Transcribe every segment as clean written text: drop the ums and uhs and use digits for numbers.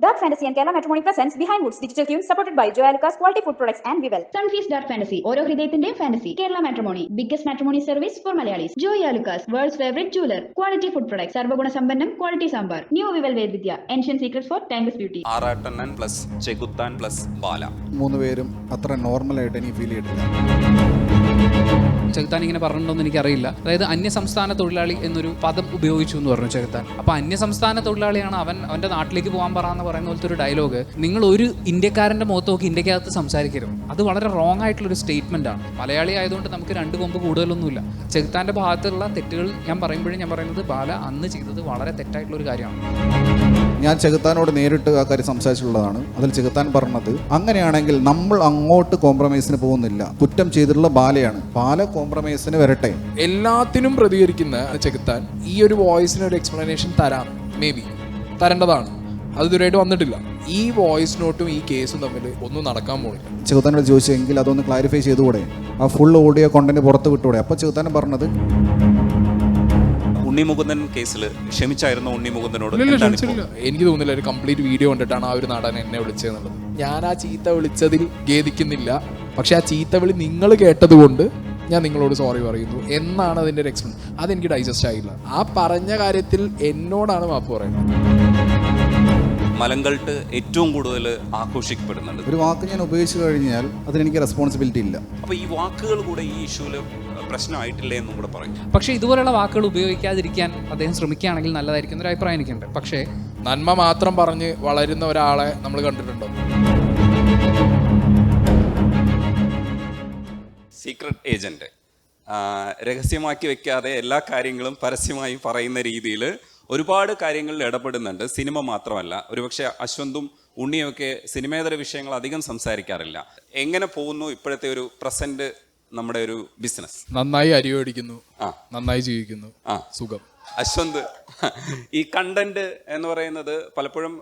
Dark Fantasy and Kerala Matrimony presents Behind Woods Digital Tunes supported by Joya Lucas Quality Food Products and Vivel. Sunfeast Dark Fantasy, ഓരോ ഹൃദയത്തിന്റെയും fantasy. Kerala Matrimony, biggest matrimony service for Malayalis. Joya Lucas, world's favorite jeweler. Quality food products, സർവ്വഗുണ സമ്പന്നം, quality sambar. New Vivel Vedvidya, ancient secrets for timeless beauty. ആറാട്ടണ്ണൻ plus ചെകുത്താൻ plus Bala. മൂന്ന് പേരും അത്ര നോർമലായിട്ട് എനിക്ക് ഫീൽ ചെയ്തിട്ടില്ല. ചെകുത്താൻ ഇങ്ങനെ പറഞ്ഞിട്ടുണ്ടോന്ന് എനിക്കറിയില്ല. അതായത് അന്യസംസ്ഥാന തൊഴിലാളി എന്നൊരു പദം ഉപയോഗിച്ചു എന്ന് പറഞ്ഞു ചെകുത്താൻ. അപ്പോൾ അന്യസംസ്ഥാന തൊഴിലാളിയാണ് അവൻ്റെ നാട്ടിലേക്ക് പോകാൻ പറയാന്ന് പറയുന്ന പോലത്തെ ഒരു ഡയലോഗ് നിങ്ങൾ ഒരു ഇന്ത്യക്കാരൻ്റെ മുഖത്ത് നോക്കി ഇന്ത്യക്കകത്ത് സംസാരിക്കരുത്. അത് വളരെ റോങ് ആയിട്ടുള്ളൊരു സ്റ്റേറ്റ്മെൻ്റ് ആണ്. മലയാളി ആയതുകൊണ്ട് നമുക്ക് രണ്ട് കൊമ്പ് കൂടുതലൊന്നുമില്ല. ചെകുത്താൻ്റെ ഭാഗത്തുള്ള തെറ്റുകൾ ഞാൻ പറയുന്നത് ബാല അന്ന് ചെയ്തത് വളരെ തെറ്റായിട്ടുള്ളൊരു കാര്യമാണ്. ഞാൻ ചെകുത്താനോട് നേരിട്ട് ആ കാര്യം സംസാരിച്ചിട്ടുള്ളതാണ്. അതിൽ ചെകുത്താൻ പറഞ്ഞത് അങ്ങനെയാണെങ്കിൽ നമ്മൾ അങ്ങോട്ട് കോംപ്രമൈസിന് പോകുന്നില്ല, കുറ്റം ചെയ്തിട്ടുള്ള ബാലയാണ്, ബാല കോംപ്രമൈസിന് വരട്ടെ. എല്ലാത്തിനും പ്രതികരിക്കുന്ന ചെകുത്താൻ ഈ ഒരു വോയിസിന് ഒരു എക്സ്പ്ലനേഷൻ തരാം, മേ ബി തരേണ്ടതാണ്. അത് ഇതുവരെയായിട്ട് വന്നിട്ടില്ല. ഈ വോയിസ് നോട്ടും ഈ കേസും തമ്മിൽ ഒന്നും നടക്കാൻ പോകുന്നില്ല. ചെകുത്താനോട് ചോദിച്ചെങ്കിൽ അതൊന്ന് ക്ലാരിഫൈ ചെയ്തുകൂടെ, ആ ഫുൾ ഓഡിയോ കോണ്ടന്റ് പുറത്ത് വിട്ടുകൂടെ? അപ്പോൾ ചെകുത്താൻ പറഞ്ഞത് ഉണ്ണിമുകുന്ദൻ കേസിൽ ക്ഷമിച്ചായിരുന്നു ഉണ്ണിമുകുന്ദനോട്. എനിക്ക് തോന്നുന്നില്ല ഒരു കംപ്ലീറ്റ് വീഡിയോ കണ്ടിട്ടാണ് ആ ഒരു നടൻ എന്നെ വിളിച്ചതെന്നുള്ളത്. ഞാൻ ആ ചീത്ത വിളിച്ചതിൽ ഖേദിക്കുന്നില്ല. പക്ഷെ ആ ചീത്ത വിളി നിങ്ങൾ കേട്ടത് കൊണ്ട് ഞാൻ നിങ്ങളോട് സോറി പറയുന്നു എന്നാണ് അതിൻ്റെ ഒരു എക്സ്പ്ലെയിൻ. അതെനിക്ക് ഡൈജസ്റ്റ് ആയില്ല. ആ പറഞ്ഞ കാര്യത്തിൽ എന്നോടാണ് മാപ്പ് പറയുന്നത്. മലങ്കൾട്ട് ഏറ്റവും കൂടുതൽ ആഘോഷിക്കപ്പെടുന്നുണ്ട്. ഒരു വാക്ക് ഞാൻ ഉപയോഗിച്ചു കഴിഞ്ഞാൽ അതിനെനിക്ക് റെസ്പോൺസിബിലിറ്റി ഇല്ല. അപ്പോൾ ഈ വാക്കുകൾ കൂടെ ഈ ഇഷ്യൂവിൽ പ്രശ്നമായിട്ടില്ലേ എന്നും കൂടെ പറയും. പക്ഷേ ഇതുപോലുള്ള വാക്കുകൾ ഉപയോഗിക്കാതിരിക്കാൻ അദ്ദേഹം ശ്രമിക്കുകയാണെങ്കിൽ നല്ലതായിരിക്കും എന്നൊരു അഭിപ്രായം എനിക്കുണ്ട്. പക്ഷേ നന്മ മാത്രം പറഞ്ഞ് വളരുന്ന ഒരാളെ നമ്മൾ കണ്ടിട്ടുണ്ടോ? സീക്രട്ട് ഏജന്റ് രഹസ്യമാക്കി വെക്കാതെ എല്ലാ കാര്യങ്ങളും പരസ്യമായി പറയുന്ന രീതിയിൽ ഒരുപാട് കാര്യങ്ങളിൽ ഇടപെടുന്നുണ്ട്. സിനിമ മാത്രമല്ല, ഒരുപക്ഷെ അശ്വന്തും ഉണ്ണിയൊക്കെ സിനിമേതര വിഷയങ്ങൾ അധികം സംസാരിക്കാറില്ല. എങ്ങനെ പോകുന്നു ഇപ്പോഴത്തെ ഒരു പ്രസന്റ് നമ്മുടെ ഒരു ബിസിനസ്? നന്നായി അരിയോടിക്കുന്നു, നന്നായി ജീവിക്കുന്നു, സുഖം. അശ്വന്ത്, ഈ കണ്ടന്റ് എന്ന് പറയുന്നത് പലപ്പോഴും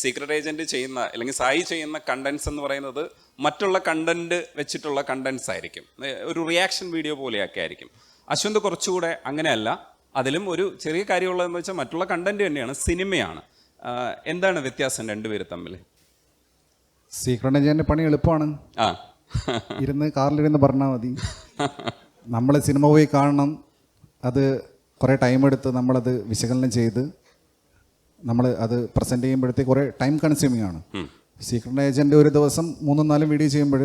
സീക്രട്ട് ഏജന്റ് ചെയ്യുന്ന അല്ലെങ്കിൽ സായി ചെയ്യുന്ന കണ്ടന്റ്സ് എന്ന് പറയുന്നത് മറ്റുള്ള കണ്ടന്റ് വെച്ചിട്ടുള്ള കണ്ടന്റ്സ് ആയിരിക്കും, ഒരു റിയാക്ഷൻ വീഡിയോ പോലെയൊക്കെ ആയിരിക്കും. അശ്വന്ത് കുറച്ചുകൂടെ അങ്ങനെയല്ല. അതിലും ഒരു ചെറിയ കാര്യമുള്ളതെന്ന് വെച്ചാൽ മറ്റുള്ള കണ്ടന്റ് തന്നെയാണ്, സിനിമയാണ്. എന്താണ് വ്യത്യാസം രണ്ടുപേരും തമ്മിൽ? സീക്രട്ട് ഏജന്റിന്റെ പണി എളുപ്പമാണ്. ഇരുന്ന് കാറിലിരുന്ന് പറഞ്ഞാൽ മതി. നമ്മൾ സിനിമ പോയി കാണണം, അത് കുറേ ടൈം എടുത്ത് നമ്മളത് വിശകലനം ചെയ്ത് നമ്മൾ അത് പ്രസൻറ്റ് ചെയ്യുമ്പോഴത്തേക്ക് കുറേ ടൈം കൺസ്യൂമിങ് ആണ്. സീക്രട്ട് ഏജന്റ് ഒരു ദിവസം 3-4 വീഡിയോ ചെയ്യുമ്പോൾ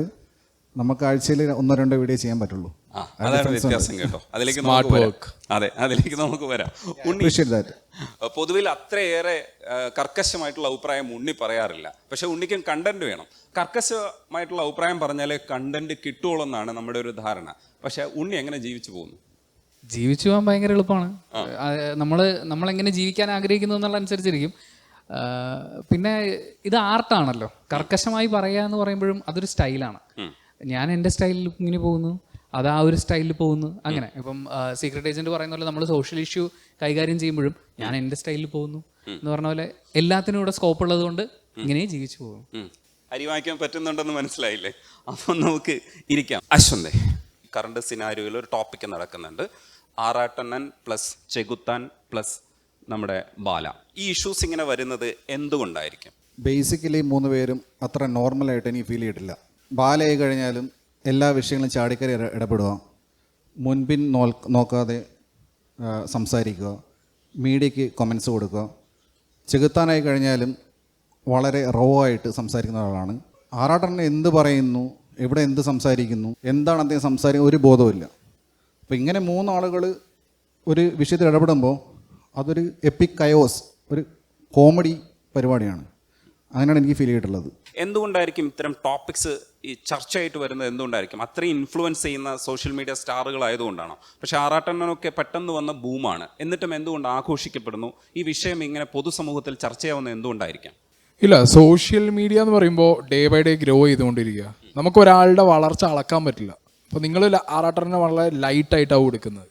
നമുക്ക് ആഴ്ചയിൽ 1-2 വീഡിയോ ചെയ്യാൻ പറ്റുള്ളൂ. അതാണ് വ്യത്യാസം കേട്ടോ. അതിലേക്ക് നമുക്ക് വരാം. പൊതുവിൽ അത്രയേറെ കർക്കശമായിട്ടുള്ള അഭിപ്രായം ഉണ്ണി പറയാറില്ല. പക്ഷെ ഉണ്ണിക്കും കണ്ടന്റ് വേണം. കർക്കശമായിട്ടുള്ള അഭിപ്രായം പറഞ്ഞാലേ കണ്ടന്റ് കിട്ടുള്ളൂ എന്നാണ് നമ്മുടെ ഒരു ധാരണ. പക്ഷെ ഉണ്ണി എങ്ങനെ ജീവിച്ചു പോകുന്നു? ജീവിച്ചു പോകാൻ ഭയങ്കര എളുപ്പമാണ്. നമ്മളെങ്ങനെ ജീവിക്കാൻ ആഗ്രഹിക്കുന്നു എന്നുള്ള അനുസരിച്ചിരിക്കും. പിന്നെ ഇത് ആർട്ടാണല്ലോ. കർക്കശമായി പറയുക എന്ന് പറയുമ്പോഴും അതൊരു സ്റ്റൈലാണ്. ഞാൻ എൻ്റെ സ്റ്റൈലിൽ ഇങ്ങനെ പോകുന്നു, അത് ആ ഒരു സ്റ്റൈലിൽ പോകുന്നു, അങ്ങനെ. ഇപ്പം സീക്രട്ട് ഏജന്റ് പറയുന്ന പോലെ നമ്മൾ സോഷ്യൽ ഇഷ്യൂ കൈകാര്യം ചെയ്യുമ്പോഴും ഞാൻ എൻ്റെ സ്റ്റൈലിൽ പോകുന്നു എന്ന് പറഞ്ഞ പോലെ എല്ലാത്തിനും ഇവിടെ സ്കോപ്പ് ഉള്ളത് കൊണ്ട് ഇങ്ങനെ ജീവിച്ചു പോകും. അരി വാങ്ങിക്കാൻ പറ്റുന്നുണ്ടെന്ന് മനസ്സിലായില്ലേ? അപ്പം നമുക്ക് ഇരിക്കാം. അശ്വന്തേ, കറണ്ട് സിനാരിയോയിൽ ഒരു ടോപ്പിക്ക് നടക്കുന്നുണ്ട്. ആറാട്ടണ്ണൻ പ്ലസ് ചെകുത്താൻ പ്ലസ് നമ്മുടെ ബാല. ഈ ഇഷ്യൂസ് ഇങ്ങനെ വരുന്നത് എന്തുകൊണ്ടായിരിക്കും? ബേസിക്കലി 3 പേരും അത്ര നോർമലായിട്ട് എനിക്ക് ഫീൽ ചെയ്തിട്ടില്ല. ബാലയായി കഴിഞ്ഞാലും എല്ലാ വിഷയങ്ങളും ചാടിക്കറി ഇടപെടുക, മുൻപിൻ നോക്കാതെ സംസാരിക്കുക, മീഡിയയ്ക്ക് കമൻസ് കൊടുക്കുക. ചെകുത്താനായി കഴിഞ്ഞാലും വളരെ റോ ആയിട്ട് സംസാരിക്കുന്ന ഒരാളാണ്. ആറാട്ടണ്ണൻ എന്ത് പറയുന്നു, എവിടെ എന്ത് സംസാരിക്കുന്നു, എന്താണ് അദ്ദേഹം സംസാരിക്കുന്നത് ഒരു ബോധവുമില്ല. അപ്പോൾ ഇങ്ങനെ 3 ആളുകൾ ഒരു വിഷയത്തിൽ ഇടപെടുമ്പോൾ അതൊരു എപ്പിക് കയോസ്, ഒരു കോമഡി പരിപാടിയാണ്. അങ്ങനെയാണ് എനിക്ക് ഫീൽ ചെയ്തിട്ടുള്ളത്. എന്തുകൊണ്ടായിരിക്കും ഇത്തരം ടോപ്പിക്സ് ഈ ചർച്ചയായിട്ട് വരുന്നത്? എന്തുകൊണ്ടായിരിക്കും? അത്രയും ഇൻഫ്ലുവൻസ് ചെയ്യുന്ന സോഷ്യൽ മീഡിയ സ്റ്റാറുകളായതുകൊണ്ടാണോ? പക്ഷെ ആറാട്ടണ്ണനൊക്കെ പെട്ടെന്ന് വന്ന ബൂമാണ്. എന്നിട്ടും എന്തുകൊണ്ട് ആഘോഷിക്കപ്പെടുന്നു? ഈ വിഷയം ഇങ്ങനെ പൊതുസമൂഹത്തിൽ ചർച്ചയാവുന്നത് എന്തുകൊണ്ടായിരിക്കും? ഇല്ല, സോഷ്യൽ മീഡിയ എന്ന് പറയുമ്പോൾ ഡേ ബൈ ഡേ ഗ്രോ ചെയ്തുകൊണ്ടിരിക്കുക. നമുക്ക് ഒരാളുടെ വളർച്ച അളക്കാൻ പറ്റില്ല. അപ്പോൾ നിങ്ങൾ ആറാട്ടണ്ണനെ വളരെ ലൈറ്റായിട്ടാവും എടുക്കുന്നത്.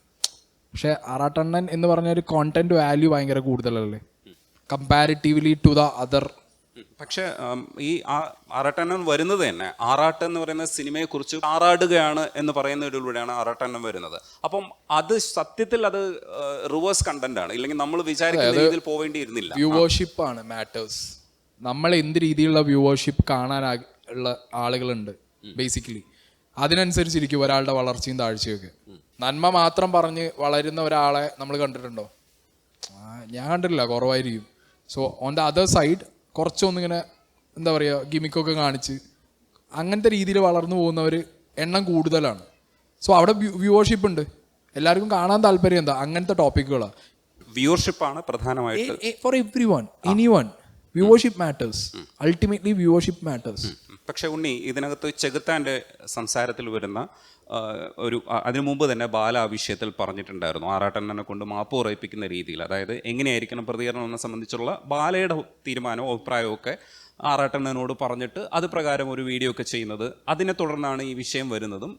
പക്ഷേ ആറാട്ടണ്ണൻ എന്ന് പറഞ്ഞ ഒരു കോണ്ടന്റ് വാല്യൂ ഭയങ്കര കൂടുതലല്ലേ കമ്പാരിറ്റീവ്ലി ടു ദ അതർ പക്ഷേ ഈ ആറാട്ടണ്ണൻ വരുന്നത് തന്നെ ആറാട്ട് എന്ന് പറയുന്ന സിനിമയെക്കുറിച്ച് ആറാടുകയാണ് എന്ന് പറയുന്നതിലൂടെയാണ് ആറാട്ടണ്ണൻ വരുന്നത്. അപ്പം അത് സത്യത്തിൽ അത് റിവേഴ്സ് കണ്ടന്റ് ആണ്, ഇല്ലെങ്കിൽ നമ്മൾ വിചാരിക്കുന്ന രീതിയിൽ പോവേണ്ടിയിരുന്നില്ല. വ്യൂവർഷിപ്പ് ആണ് മാറ്റേഴ്സ്. നമ്മൾ എന്ത് രീതിയിലുള്ള വ്യൂവർഷിപ്പ് കാണാൻ ഉള്ള ആളുകളുണ്ട് ബേസിക്കലി, അതിനനുസരിച്ചിരിക്കും ഒരാളുടെ വളർച്ചയും താഴ്ചയൊക്കെ. നന്മ മാത്രം പറഞ്ഞ് വളരുന്ന ഒരാളെ നമ്മൾ കണ്ടിട്ടുണ്ടോ? ഞാൻ കണ്ടിട്ടില്ല, കുറവായിരിക്കും. So on the other side കുറച്ചൊന്നിങ്ങനെ എന്താ പറയുക ഗിമിക്കൊക്കെ കാണിച്ച് അങ്ങനത്തെ രീതിയിൽ വളർന്നു പോകുന്നവർ എണ്ണം കൂടുതലാണ്. സോ അവിടെ വ്യൂവർഷിപ്പ് ഉണ്ട്, എല്ലാവർക്കും കാണാൻ താല്പര്യം എന്താ അങ്ങനത്തെ ടോപ്പിക്കുകളാണ്. വ്യൂവർഷിപ്പാണ് പ്രധാനമായിട്ട് for every one, any one, viewership matters. Ultimately viewership matters. പക്ഷേ ഉണ്ണി, ഇതിനകത്ത് ചെകുത്താൻ്റെ സംസാരത്തിൽ വരുന്ന അതിനു മുമ്പ് തന്നെ ബാല ആ വിഷയത്തിൽ പറഞ്ഞിട്ടുണ്ടായിരുന്നു, ആറാട്ടണ്ണനെ കൊണ്ട് മാപ്പ് ഉറയിപ്പിക്കുന്ന രീതിയിൽ, അതായത് എങ്ങനെയായിരിക്കണം പ്രതികരണം എന്നെ സംബന്ധിച്ചുള്ള ബാലയുടെ തീരുമാനവും അഭിപ്രായവും ഒക്കെ ആറാട്ടണ്ണനോട് പറഞ്ഞിട്ട് അത് പ്രകാരം ഒരു വീഡിയോ ഒക്കെ ചെയ്യുന്നത്. അതിനെ തുടർന്നാണ് ഈ വിഷയം വരുന്നതും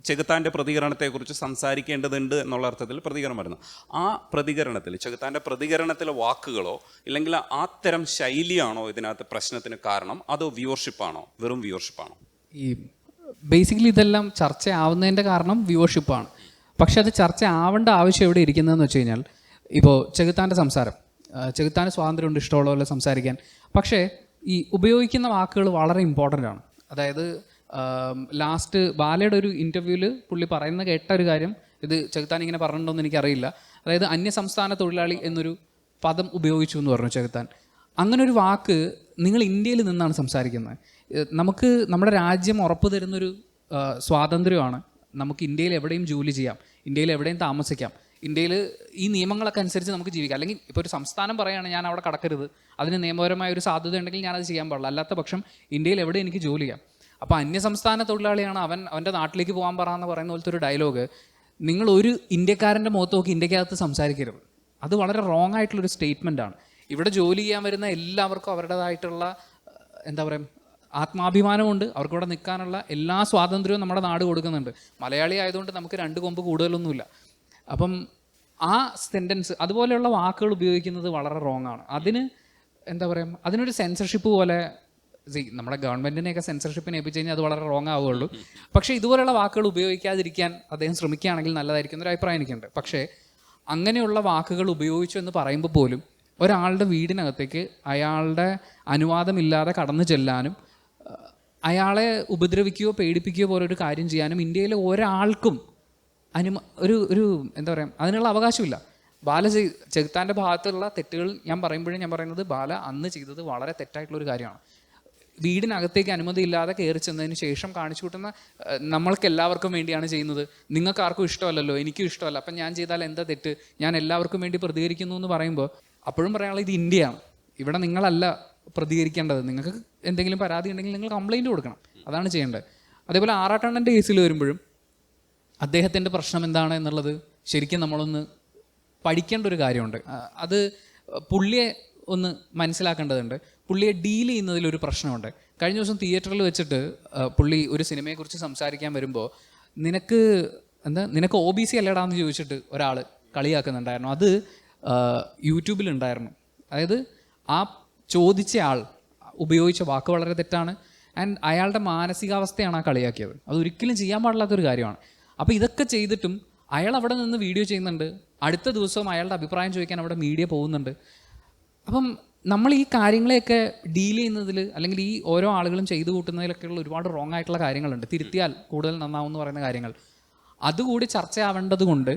ചെകുത്താൻ്റെ പ്രതികരണത്തെക്കുറിച്ച് സംസാരിക്കേണ്ടതുണ്ട് എന്നുള്ള അർത്ഥത്തിൽ പ്രതികരണം വരുന്നത്. ആ പ്രതികരണത്തിൽ ചെകുത്താൻ്റെ പ്രതികരണത്തിലെ വാക്കുകളോ ഇല്ലെങ്കിൽ ആ തരം ശൈലിയാണോ ഇതിനകത്ത് പ്രശ്നത്തിന് കാരണം, അതോ വ്യൂവർഷിപ്പാണോ, വെറും വ്യൂവർഷിപ്പാണോ? ഈ ബേസിക്കലി ഇതെല്ലാം ചർച്ചയാവുന്നതിൻ്റെ കാരണം വ്യൂവർഷിപ്പാണ്. പക്ഷെ അത് ചർച്ച ആവേണ്ട ആവശ്യം എവിടെ ഇരിക്കുന്നതെന്ന് വെച്ച് കഴിഞ്ഞാൽ, ഇപ്പോൾ ചെകുത്താൻ്റെ സംസാരം, ചെകുത്താന് സ്വാതന്ത്ര്യമുണ്ട് ഇഷ്ടമുള്ള പോലെ സംസാരിക്കാൻ. പക്ഷേ ഈ ഉപയോഗിക്കുന്ന വാക്കുകൾ വളരെ ഇമ്പോർട്ടൻ്റ് ആണ്. അതായത് ലാസ്റ്റ് ബാലയുടെ ഒരു ഇൻ്റർവ്യൂവിൽ പുള്ളി പറയുന്ന കേട്ട ഒരു കാര്യം, ഇത് ചെകുത്താൻ ഇങ്ങനെ പറഞ്ഞിട്ടുണ്ടോയെന്ന് എനിക്കറിയില്ല, അതായത് അന്യസംസ്ഥാന തൊഴിലാളി എന്നൊരു പദം ഉപയോഗിച്ചു എന്ന് പറഞ്ഞു ചെകുത്താൻ. അങ്ങനെ ഒരു വാക്ക് നിങ്ങൾ ഇന്ത്യയിൽ നിന്നാണ് സംസാരിക്കുന്നത്. നമുക്ക് നമ്മുടെ രാജ്യം ഉറപ്പ് തരുന്നൊരു സ്വാതന്ത്ര്യമാണ്. നമുക്ക് ഇന്ത്യയിൽ എവിടെയും ജോലി ചെയ്യാം, ഇന്ത്യയിൽ എവിടെയും താമസിക്കാം, ഇന്ത്യയിൽ ഈ നിയമങ്ങളൊക്കെ അനുസരിച്ച് നമുക്ക് ജീവിക്കാം. അല്ലെങ്കിൽ ഇപ്പോൾ ഒരു സംസ്ഥാനം പറയുകയാണ് ഞാൻ അവിടെ കടക്കരുത്, അതിന് നിയമപരമായ ഒരു സാധ്യത ഉണ്ടെങ്കിൽ ഞാനത് ചെയ്യാൻ പാടില്ല, അല്ലാത്ത പക്ഷം ഇന്ത്യയിൽ എവിടെ എനിക്ക് ജോലി ചെയ്യാം. അപ്പോൾ അന്യസംസ്ഥാന തൊഴിലാളിയാണ് അവൻ്റെ നാട്ടിലേക്ക് പോകാൻ പറയാമെന്ന് പറയുന്ന പോലത്തെ ഒരു ഡയലോഗ് നിങ്ങൾ ഒരു ഇന്ത്യക്കാരൻ്റെ മുഖത്ത് നോക്കി ഇന്ത്യക്കകത്ത് സംസാരിക്കരുത്. അത് വളരെ റോങ് ആയിട്ടുള്ളൊരു സ്റ്റേറ്റ്മെൻറ്റാണ്. ഇവിടെ ജോലി ചെയ്യാൻ വരുന്ന എല്ലാവർക്കും അവരുടേതായിട്ടുള്ള എന്താ പറയുക ആത്മാഭിമാനമുണ്ട്, അവർക്കിവിടെ നിൽക്കാനുള്ള എല്ലാ സ്വാതന്ത്ര്യവും നമ്മുടെ നാട് കൊടുക്കുന്നുണ്ട്. മലയാളി ആയതുകൊണ്ട് നമുക്ക് 2 കൊമ്പ് കൂടുതലൊന്നുമില്ല. അപ്പം ആ സെൻറ്റൻസ് അതുപോലെയുള്ള വാക്കുകൾ ഉപയോഗിക്കുന്നത് വളരെ റോങ് ആണ്. അതിന് എന്താ പറയുക, അതിനൊരു സെൻസർഷിപ്പ് പോലെ നമ്മുടെ ഗവൺമെൻറ്റിനെയൊക്കെ സെൻസർഷിപ്പിനെ ഏൽപ്പിച്ച് കഴിഞ്ഞാൽ അത് വളരെ റോങ് ആവുകയുള്ളൂ. പക്ഷേ ഇതുപോലെയുള്ള വാക്കുകൾ ഉപയോഗിക്കാതിരിക്കാൻ അദ്ദേഹം ശ്രമിക്കുകയാണെങ്കിൽ നല്ലതായിരിക്കും എന്നൊരു അഭിപ്രായം എനിക്കുണ്ട്. പക്ഷേ അങ്ങനെയുള്ള വാക്കുകൾ ഉപയോഗിച്ചു എന്ന് പറയുമ്പോൾ പോലും ഒരാളുടെ വീടിനകത്തേക്ക് അയാളുടെ അനുവാദമില്ലാതെ കടന്നു ചെല്ലാനും അയാളെ ഉപദ്രവിക്കുകയോ പേടിപ്പിക്കുകയോ പോലൊരു കാര്യം ചെയ്യാനും ഇന്ത്യയിലെ ഒരാൾക്കും ഒരു എന്താ പറയുക അതിനുള്ള അവകാശമില്ല. ബാല ചെകുത്താൻ്റെ ഭാഗത്തുള്ള തെറ്റുകൾ ഞാൻ പറയുന്നത് ബാല അന്ന് ചെയ്തത് വളരെ തെറ്റായിട്ടുള്ളൊരു കാര്യമാണ്. വീടിനകത്തേക്ക് അനുമതിയില്ലാതെ കയറി ചെന്നതിന് ശേഷം കാണിച്ചു കൂട്ടുന്ന നമ്മൾക്ക് എല്ലാവർക്കും വേണ്ടിയാണ് ചെയ്യുന്നത്, നിങ്ങൾക്ക് ആർക്കും ഇഷ്ടമല്ലല്ലോ, എനിക്കും ഇഷ്ടമല്ല, അപ്പം ഞാൻ ചെയ്താൽ എന്താ തെറ്റ്, ഞാൻ എല്ലാവർക്കും വേണ്ടി പ്രതികരിക്കുന്നു എന്ന് പറയുമ്പോൾ അപ്പോഴും പറയാനുള്ളത് ഇത് ഇന്ത്യയാണ്, ഇവിടെ നിങ്ങളല്ല പ്രതികരിക്കേണ്ടത്. നിങ്ങൾക്ക് എന്തെങ്കിലും പരാതി ഉണ്ടെങ്കിൽ നിങ്ങൾ കംപ്ലൈൻറ്റ് കൊടുക്കണം, അതാണ് ചെയ്യേണ്ടത്. അതേപോലെ ആറാട്ടണ്ണൻ്റെ കേസിൽ വരുമ്പോഴും അദ്ദേഹത്തിൻ്റെ പ്രശ്നം എന്താണ് എന്നുള്ളത് ശരിക്കും നമ്മളൊന്ന് പഠിക്കേണ്ട ഒരു കാര്യമുണ്ട്. അത് പുള്ളിയെ ഒന്ന് മനസ്സിലാക്കേണ്ടതുണ്ട്. പുള്ളിയെ ഡീൽ ചെയ്യുന്നതിലൊരു പ്രശ്നമുണ്ട്. കഴിഞ്ഞ ദിവസം തിയേറ്ററിൽ വെച്ചിട്ട് പുള്ളി ഒരു സിനിമയെക്കുറിച്ച് സംസാരിക്കാൻ വരുമ്പോൾ നിനക്ക് OBC അല്ലടാന്ന് ചോദിച്ചിട്ട് ഒരാൾ കളിയാക്കുന്നുണ്ടായിരുന്നു. അത് യൂട്യൂബിലുണ്ടായിരുന്നു. അതായത് ആ ചോദിച്ച ആൾ ഉപയോഗിച്ച വാക്ക് വളരെ തെറ്റാണ്. ആൻഡ് അയാളുടെ മാനസികാവസ്ഥയാണ് ആ കളിയാക്കിയത്. അതൊരിക്കലും ചെയ്യാൻ പാടില്ലാത്തൊരു കാര്യമാണ്. അപ്പോൾ ഇതൊക്കെ ചെയ്തിട്ടും അയാൾ അവിടെ നിന്ന് വീഡിയോ ചെയ്യുന്നുണ്ട്, അടുത്ത ദിവസവും അയാളുടെ അഭിപ്രായം ചോദിക്കാൻ അവിടെ മീഡിയ പോകുന്നുണ്ട്. അപ്പം നമ്മൾ ഈ കാര്യങ്ങളെയൊക്കെ ഡീൽ ചെയ്യുന്നതിൽ അല്ലെങ്കിൽ ഈ ഓരോ ആളുകളും ചെയ്തു കൂട്ടുന്നതിലൊക്കെയുള്ള ഒരുപാട് റോങ് ആയിട്ടുള്ള കാര്യങ്ങളുണ്ട്. തിരുത്തിയാൽ കൂടുതൽ നന്നാവും എന്ന് പറയുന്ന കാര്യങ്ങൾ അതുകൂടി ചർച്ചയാവേണ്ടത് കൊണ്ട്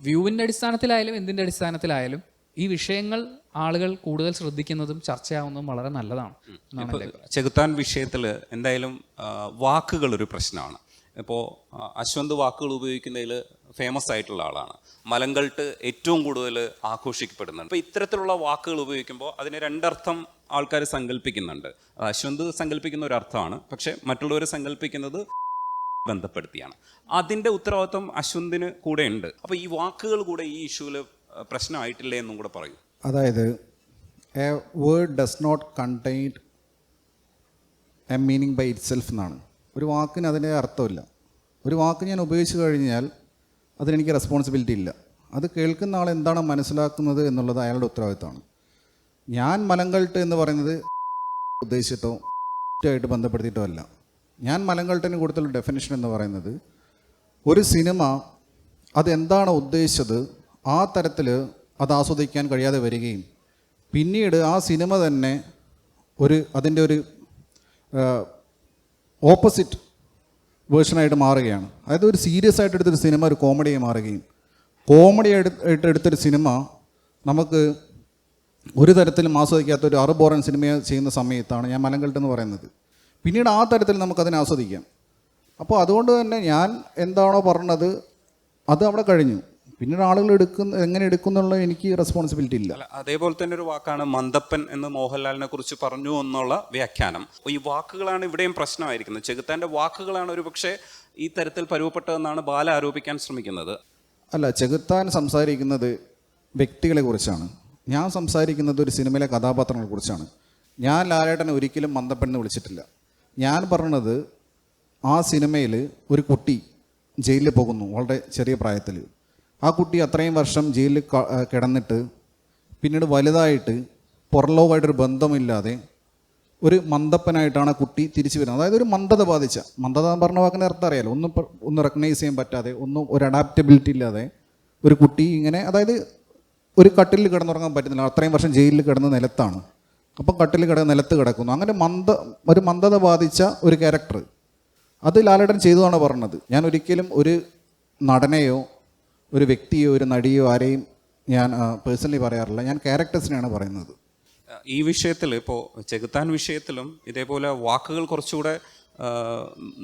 വ്യൂവിൻ്റെ അടിസ്ഥാനത്തിലായാലും എന്തിൻ്റെ അടിസ്ഥാനത്തിലായാലും ഈ വിഷയങ്ങൾ ആളുകൾ കൂടുതൽ ശ്രദ്ധിക്കുന്നതും ചർച്ചയാവുന്നതും വളരെ നല്ലതാണ്. ചെകുത്താൻ വിഷയത്തിൽ എന്തായാലും വാക്കുകൾ ഒരു പ്രശ്നമാണ്. ഇപ്പോൾ അശ്വന്ത് വാക്കുകൾ ഉപയോഗിക്കുന്നതിൽ ഫേമസ് ആയിട്ടുള്ള ആളാണ്. മലങ്കൾട്ട് ഏറ്റവും കൂടുതൽ ആഘോഷിക്കപ്പെടുന്നുണ്ട്. അപ്പോൾ ഇത്തരത്തിലുള്ള വാക്കുകൾ ഉപയോഗിക്കുമ്പോൾ അതിന് രണ്ടർത്ഥം ആൾക്കാർ സങ്കല്പിക്കുന്നുണ്ട്. അശ്വന്ത് സങ്കല്പിക്കുന്ന ഒരു അർത്ഥമാണ്, പക്ഷേ മറ്റുള്ളവർ സങ്കല്പിക്കുന്നത് ബന്ധപ്പെടുത്തിയാണ്. അതിൻ്റെ ഉത്തരവാദിത്വം അശ്വന്തിന് കൂടെ ഉണ്ട്. അപ്പോൾ ഈ വാക്കുകൾ കൂടെ ഈ ഇഷ്യൂവിൽ പ്രശ്നമായിട്ടില്ലേ എന്നും കൂടെ പറയൂ. അതായത് a word does not contain a meaning by itself എന്നാണ്. ഒരു വാക്കിന് അതിൻ്റെ അർത്ഥമില്ല. ഒരു വാക്ക് ഞാൻ ഉപയോഗിച്ച് കഴിഞ്ഞാൽ അതിനെനിക്ക് റെസ്പോൺസിബിലിറ്റി ഇല്ല. അത് കേൾക്കുന്ന ആൾ എന്താണ് മനസ്സിലാക്കുന്നത് എന്നുള്ളത് അയാളുടെ ഉത്തരവാദിത്തമാണ്. ഞാൻ മലങ്കൾട്ട് എന്ന് പറയുന്നത് ഉദ്ദേശിച്ചിട്ടോ ആയിട്ട് ബന്ധപ്പെടുത്തിയിട്ടോ അല്ല. ഞാൻ മലങ്കൾട്ടിന് കൊടുത്തുള്ള ഡെഫിനിഷൻ എന്ന് പറയുന്നത്, ഒരു സിനിമ അതെന്താണോ ഉദ്ദേശിച്ചത് ആ തരത്തിൽ അത് ആസ്വദിക്കാൻ കഴിയാതെ വരികയും പിന്നീട് ആ സിനിമ തന്നെ അതിൻ്റെ ഒരു ഓപ്പോസിറ്റ് വേർഷനായിട്ട് മാറുകയാണ്. അതായത് ഒരു സീരിയസ് ആയിട്ട് എടുത്തൊരു സിനിമ ഒരു കോമഡിയായി മാറുകയും കോമഡി ആയിട്ട് എടുത്തൊരു സിനിമ നമുക്ക് ഒരു തരത്തിലും ആസ്വദിക്കാത്ത ഒരു അറുബോറൻ സിനിമ ചെയ്യുന്ന സമയത്താണ് ഞാൻ മലങ്കൾട്ട് എന്ന് പറയുന്നത്. പിന്നീട് ആ തരത്തിൽ നമുക്കതിനെ ആസ്വദിക്കാം. അപ്പോൾ അതുകൊണ്ട് തന്നെ ഞാൻ എന്താണോ പറഞ്ഞത് അത് അവിടെ കഴിഞ്ഞു. പിന്നീട് ആളുകൾ എങ്ങനെ എടുക്കുന്നുള്ള എനിക്ക് റെസ്പോൺസിബിലിറ്റി ഇല്ല. അതേപോലെ തന്നെ ഒരു വാക്കാണ് മന്ദപ്പൻ എന്ന് മോഹൻലാലിനെ കുറിച്ച് പറഞ്ഞു എന്നുള്ള വ്യാഖ്യാനം. ഈ വാക്കുകളാണ് ഇവിടെയും പ്രശ്നമായിരിക്കുന്നത്. ചെകുത്താൻ്റെ വാക്കുകളാണ് ഒരു പക്ഷേ ഈ തരത്തിൽ പരുവപ്പെട്ടതെന്നാണ് ബാല ആരോപിക്കാൻ ശ്രമിക്കുന്നത്. അല്ല, ചെകുത്താൻ സംസാരിക്കുന്നത് വ്യക്തികളെ കുറിച്ചാണ്. ഞാൻ സംസാരിക്കുന്നത് ഒരു സിനിമയിലെ കഥാപാത്രങ്ങളെ കുറിച്ചാണ്. ഞാൻ ലാലേട്ടനെ ഒരിക്കലും മന്ദപ്പൻ എന്ന് വിളിച്ചിട്ടില്ല. ഞാൻ പറഞ്ഞത് ആ സിനിമയിൽ ഒരു കുട്ടി ജയിലിൽ പോകുന്നു വളരെ ചെറിയ പ്രായത്തിൽ. ആ കുട്ടി അത്രയും വർഷം ജയിലിൽ കിടന്നിട്ട് പിന്നീട് വലുതായിട്ട് പുറംലോകമായിട്ടൊരു ബന്ധമില്ലാതെ ഒരു മന്ദപ്പനായിട്ടാണ് ആ കുട്ടി തിരിച്ചു വരുന്നത്. അതായത് ഒരു മന്ദത ബാധിച്ച, മന്ദത എന്ന് പറഞ്ഞ വാക്കിന് അർത്ഥം അറിയാലോ, ഒന്നും റെക്കഗ്നൈസ് ചെയ്യാൻ പറ്റാതെ, ഒരു അഡാപ്റ്റബിലിറ്റി ഇല്ലാതെ ഒരു കുട്ടി ഇങ്ങനെ, അതായത് ഒരു കട്ടിലിൽ കിടന്നുറങ്ങാൻ പറ്റുന്നില്ല. അത്രയും വർഷം ജയിലിൽ കിടന്ന നിലത്താണ്. അപ്പം കട്ടിൽ നിലത്ത് കിടക്കുന്നു. അങ്ങനെ ഒരു മന്ദത ബാധിച്ച ഒരു ക്യാരക്ടർ അത് ലാലേട്ടൻ ചെയ്തതാണ് പറഞ്ഞത്. ഞാൻ ഒരിക്കലും ഒരു നടനെയോ ഒരു വ്യക്തിയോ ഒരു നടിയോ ആരെയും ഞാൻ പേഴ്സണലി പറയാറില്ല. ഞാൻ ക്യാരക്ടേഴ്സിനെയാണ് പറയുന്നത്. ഈ വിഷയത്തിൽ ഇപ്പോൾ ചെകുത്താൻ വിഷയത്തിലും ഇതേപോലെ വാക്കുകൾ കുറച്ചുകൂടെ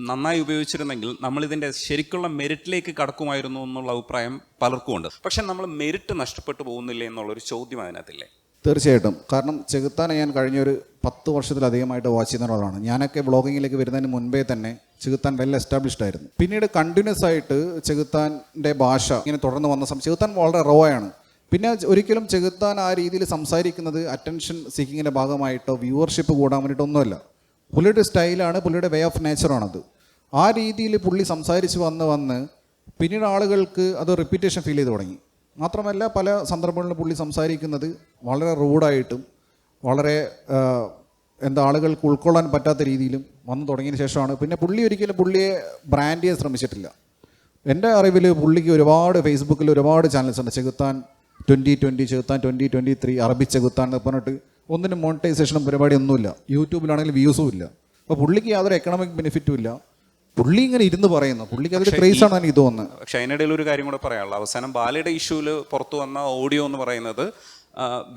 നന്നായി ഉപയോഗിച്ചിരുന്നെങ്കിൽ നമ്മളിതിൻ്റെ ശരിക്കുള്ള മെറിറ്റിലേക്ക് കടക്കുമായിരുന്നു എന്നുള്ള അഭിപ്രായം പലർക്കും ഉണ്ട്. പക്ഷെ നമ്മൾ മെറിറ്റ് നഷ്ടപ്പെട്ടു പോകുന്നില്ലേ എന്നുള്ളൊരു ചോദ്യം അതിനകത്തില്ലേ? തീർച്ചയായിട്ടും. കാരണം ചെകുത്താനെ ഞാൻ കഴിഞ്ഞൊരു 10 വർഷത്തിലധികമായിട്ട് വാച്ച് ചെയ്യുന്ന ഒരാളാണ്. ഞാനൊക്കെ വ്ളോഗിങ്ങിലേക്ക് വരുന്നതിന് മുൻപേ തന്നെ ചെകുത്താൻ വെൽ എസ്റ്റാബ്ലിഷ്ഡ് ആയിരുന്നു. പിന്നീട് കണ്ടിന്യൂസ് ആയിട്ട് ചെകുത്താൻ്റെ ഭാഷ ഇങ്ങനെ തുടർന്ന് വന്ന സമയം ചെകുത്താൻ വളരെ റോ ആണ്. പിന്നെ ഒരിക്കലും ചെകുത്താൻ ആ രീതിയിൽ സംസാരിക്കുന്നത് അറ്റൻഷൻ സീക്കിങ്ങിൻ്റെ ഭാഗമായിട്ടോ വ്യൂവർഷിപ്പ് കൂടാൻ വേണ്ടിയിട്ടൊന്നുമല്ല. പുള്ളിയുടെ സ്റ്റൈലാണ്, പുള്ളിയുടെ വേ ഓഫ് നേച്ചറാണത്. ആ രീതിയിൽ പുള്ളി സംസാരിച്ച് വന്ന് പിന്നീട് ആളുകൾക്ക് അത് റിപ്പീറ്റേഷൻ ഫീൽ ചെയ്ത് തുടങ്ങി. മാത്രമല്ല പല സന്ദർഭങ്ങളിലും പുള്ളി സംസാരിക്കുന്നത് വളരെ റൂഡായിട്ടും വളരെ ആളുകൾക്ക് ഉൾക്കൊള്ളാൻ പറ്റാത്ത രീതിയിലും വന്നു തുടങ്ങിയതിന് ശേഷമാണ്. പിന്നെ പുള്ളി ഒരിക്കലും പുള്ളിയെ ബ്രാൻഡ് ചെയ്യാൻ ശ്രമിച്ചിട്ടില്ല. എൻ്റെ അറിവിൽ പുള്ളിക്ക് ഒരുപാട് ഫേസ്ബുക്കിൽ ഒരുപാട് ചാനൽസ് ഉണ്ട്. ചെകുത്താൻ 2020, ചെകുത്താൻ 2023, അറബി ചെകുത്താൻ എന്ന് പറഞ്ഞിട്ട് ഒന്നിനും മോണിറ്റൈസേഷനും പരിപാടിയൊന്നുമില്ല. യൂട്യൂബിലാണെങ്കിൽ വ്യൂസും ഇല്ല. അപ്പോൾ പുള്ളിക്ക് യാതൊരു എക്കണോമിക് ബെനിഫിറ്റും ഇല്ല. പുള്ളി ഇങ്ങനെ ഇരുന്ന് പറയുന്നു. പുള്ളിക്ക് അതൊരു ക്രേസ് ആണെന്ന് എനിക്ക് തോന്നുന്നത്. പക്ഷേ അതിനിടയിൽ ഒരു കാര്യം കൂടെ പറയാനുള്ളൂ. അവസാനം ബാലയുടെ ഇഷ്യൂവിൽ പുറത്തു വന്ന ഓഡിയോ എന്ന് പറയുന്നത്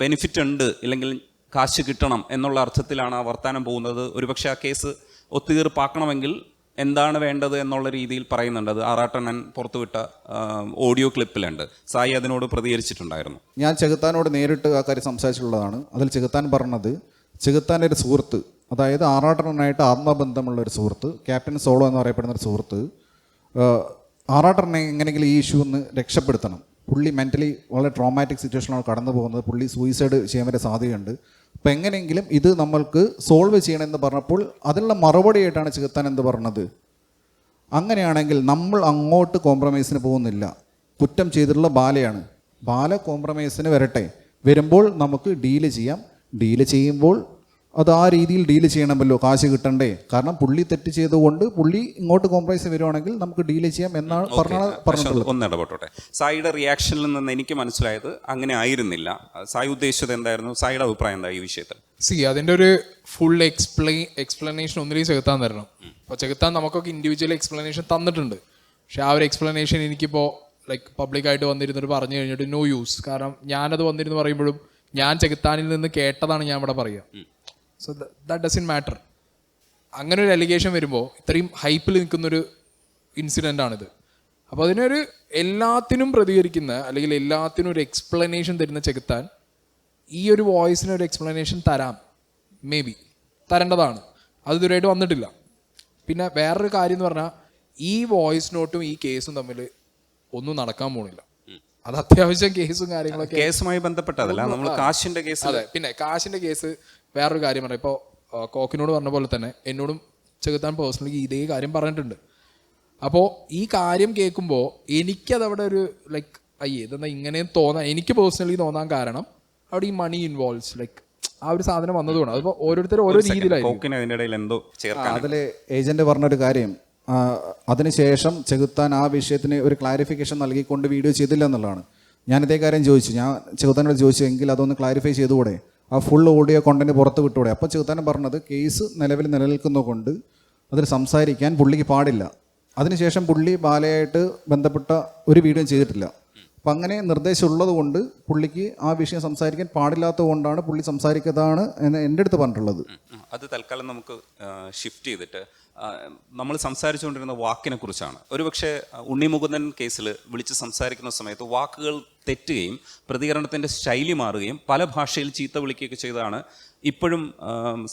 ബെനിഫിറ്റ് ഉണ്ട്, ഇല്ലെങ്കിൽ കാശ് കിട്ടണം എന്നുള്ള അർത്ഥത്തിലാണ് ആ വർത്താനം പോകുന്നത്. ഒരുപക്ഷെ ആ കേസ് ഒത്തുതീർപ്പാക്കണമെങ്കിൽ എന്താണ് വേണ്ടത് എന്നുള്ള രീതിയിൽ പറയുന്നുണ്ട്. അത് ആറാട്ടണ്ണൻ പുറത്തുവിട്ട ഓഡിയോ ക്ലിപ്പിലുണ്ട്. സായി അതിനോട് പ്രതികരിച്ചിട്ടുണ്ടായിരുന്നു. ഞാൻ ചെകുത്താനോട് നേരിട്ട് ആ കാര്യം സംസാരിച്ചിട്ടുള്ളതാണ്. അതിൽ ചെകുത്താൻ പറഞ്ഞത്, ചെകുത്താൻ്റെ ഒരു സുഹൃത്ത്, അതായത് ആറാട്ടണ്ണനായിട്ട് ആത്മബന്ധമുള്ള ഒരു സുഹൃത്ത്, ക്യാപ്റ്റൻ സോളോ എന്ന് പറയപ്പെടുന്ന ഒരു സുഹൃത്ത്, ആറാട്ടണ്ണനെ എങ്ങനെയെങ്കിലും ഈ ഇഷ്യൂ ഒന്ന് രക്ഷപ്പെടുത്തണം. പുള്ളി മെൻ്റലി വളരെ ട്രോമാറ്റിക് സിറ്റുവേഷനാണ് കടന്നു പോകുന്നത്. പുള്ളി സൂയിസൈഡ് ചെയ്യാൻ വരെ സാധ്യതയുണ്ട്. അപ്പോൾ എങ്ങനെയെങ്കിലും ഇത് നമ്മൾക്ക് സോൾവ് ചെയ്യണമെന്ന് പറഞ്ഞപ്പോൾ അതിനുള്ള മറുപടിയായിട്ടാണ് ചെകുത്താൻ എന്ത് പറഞ്ഞത്, അങ്ങനെയാണെങ്കിൽ നമ്മൾ അങ്ങോട്ട് കോംപ്രമൈസിന് പോകുന്നില്ല, കുറ്റം ചെയ്തിട്ടുള്ള ബാലയാണ്, ബാല കോംപ്രമൈസിന് വരട്ടെ, വരുമ്പോൾ നമുക്ക് ഡീല് ചെയ്യാം, ഡീല് ചെയ്യുമ്പോൾ അത് ആ രീതിയിൽ ഡീല് ചെയ്യണമല്ലോ, കാശ് കിട്ടണ്ടേ, കാരണം പുള്ളി തെറ്റ് ചെയ്തുകൊണ്ട് പുള്ളി ഇങ്ങോട്ട് കോംപ്രമൈസ് വരുവാണെങ്കിൽ നമുക്ക് ഡീല് ചെയ്യാം എന്നാണ് പറഞ്ഞിട്ടുള്ളത്. ഒന്ന് ഇടപെട്ടോട്ടെ. സായിയുടെ റിയാക്ഷനിൽ നിന്ന് എനിക്ക് മനസ്സിലായത് അങ്ങനെ ആയിരുന്നില്ല. സായി ഉദ്ദേശിച്ചത് എന്തായിരുന്നു? സായിയുടെ അഭിപ്രായം എന്താ ഈ വിഷയത്തിൽ? അതിൻ്റെ ഒരു ഫുൾ എക്സ്പ്ലനേഷൻ ഒന്നിനും ചെകുത്താൻ തരണം. അപ്പോൾ ചെകുത്താൻ നമുക്കൊക്കെ ഇൻഡിവിജ്വൽ എക്സ്പ്ലനേഷൻ തന്നിട്ടുണ്ട്. പക്ഷേ ആ ഒരു എക്സ്പ്ലനേഷൻ എനിക്കിപ്പോൾ പബ്ലിക്കായിട്ട് വന്നിരുന്നിട്ട് പറഞ്ഞു കഴിഞ്ഞിട്ട് നോ യൂസ്. കാരണം ഞാനത് വന്നിരുന്ന് പറയുമ്പോഴും ഞാൻ ചെകുത്താനിൽ നിന്ന് കേട്ടതാണ് ഞാൻ ഇവിടെ പറയുക. So that doesn't matter. അങ്ങനെ ഒരു അലിഗേഷൻ വരുമ്പോൾ ഇത്രയും ഹൈപ്പിൽ നിൽക്കുന്നൊരു ഇൻസിഡൻ്റ് ആണിത്. അപ്പോൾ അതിനൊരു എല്ലാത്തിനും പ്രതികരിക്കുന്ന അല്ലെങ്കിൽ എല്ലാത്തിനും ഒരു എക്സ്പ്ലനേഷൻ തരുന്ന ചെകുത്താൻ ഈ ഒരു വോയിസിന് ഒരു എക്സ്പ്ലനേഷൻ തരാം, മേ ബി തരേണ്ടതാണ്. അത് ഇതുവരെയായിട്ട് വന്നിട്ടില്ല. പിന്നെ വേറൊരു കാര്യം എന്ന് പറഞ്ഞാൽ ഈ വോയിസ് നോട്ടും ഈ കേസും തമ്മിൽ ഒന്നും നടക്കാൻ പോണില്ല. അത് അത്യാവശ്യം കേസും കാര്യങ്ങളൊക്കെ കേസുമായി ബന്ധപ്പെട്ടതല്ല, നമ്മൾ കാശിന്റെ കേസ്. അതെ, പിന്നെ കാശിന്റെ കേസ് വേറൊരു കാര്യം പറയാം. ഇപ്പോൾ കോക്കിനോട് പറഞ്ഞ പോലെ തന്നെ എന്നോടും ചെകുത്താൻ പേഴ്സണലി ഇതേ കാര്യം പറഞ്ഞിട്ടുണ്ട്. അപ്പോൾ ഈ കാര്യം കേൾക്കുമ്പോൾ എനിക്കതവിടെ ഒരു ഇതെന്താ ഇങ്ങനെ തോന്നാൻ എനിക്ക് പേഴ്സണലി തോന്നാൻ കാരണം അവിടെ ഈ മണി ഇൻവോൾവ്സ് ആ ഒരു സാധനം വന്നതുകൊണ്ട് അതിപ്പോൾ ഓരോരുത്തരും ഓരോ രീതിയിലായിരിക്കും. കോക്കിന് അതിൻ്റെ ഇടയിൽ എന്തോ ചേർക്കാൻ അതിൽ ഏജന്റ് പറഞ്ഞൊരു കാര്യം, അതിനുശേഷം ചെകുത്താൻ ആ വിഷയത്തിന് ഒരു ക്ലാരിഫിക്കേഷൻ നൽകിക്കൊണ്ട് വീഡിയോ ചെയ്തില്ല എന്നുള്ളതാണ്. ഞാൻ ഇതേ കാര്യം ചോദിച്ചു, ഞാൻ ചെകുത്താനോട് ചോദിച്ചു, എങ്കിൽ അതൊന്ന് ക്ലാരിഫൈ ചെയ്തുകൂടെ, ആ ഫുൾ ഓഡിയോ കണ്ടന്റ് പുറത്ത് വിട്ടുകൂടെ? അപ്പോൾ ചെകുത്താൻ പറഞ്ഞത് കേസ് നിലവിൽ നിലനിൽക്കുന്നതുകൊണ്ട് അതിൽ സംസാരിക്കാൻ പുള്ളിക്ക് പാടില്ല. അതിനുശേഷം പുള്ളി ബാലയായിട്ട് ബന്ധപ്പെട്ട ഒരു വീഡിയോ ചെയ്തിട്ടില്ല. അപ്പം അങ്ങനെ നിർദ്ദേശം ഉള്ളത് കൊണ്ട് പുള്ളിക്ക് ആ വിഷയം സംസാരിക്കാൻ പാടില്ലാത്തത് കൊണ്ടാണ് പുള്ളി സംസാരിക്കുന്നതാണ് എന്ന് എൻ്റെ അടുത്ത് പറഞ്ഞിട്ടുള്ളത്. അത് തൽക്കാലം നമുക്ക് ഷിഫ്റ്റ് ചെയ്തിട്ട് നമ്മൾ സംസാരിച്ചുകൊണ്ടിരുന്ന വാക്കിനെ കുറിച്ചാണ്. ഒരുപക്ഷെ ഉണ്ണി മുകുന്ദൻ കേസിൽ വിളിച്ച് സംസാരിക്കുന്ന സമയത്ത് വാക്കുകൾ തെറ്റുകയും പ്രതികരണത്തിൻ്റെ ശൈലി മാറുകയും പല ഭാഷയിൽ ചീത്ത വിളിക്കുകയൊക്കെ ചെയ്തതാണ് ഇപ്പോഴും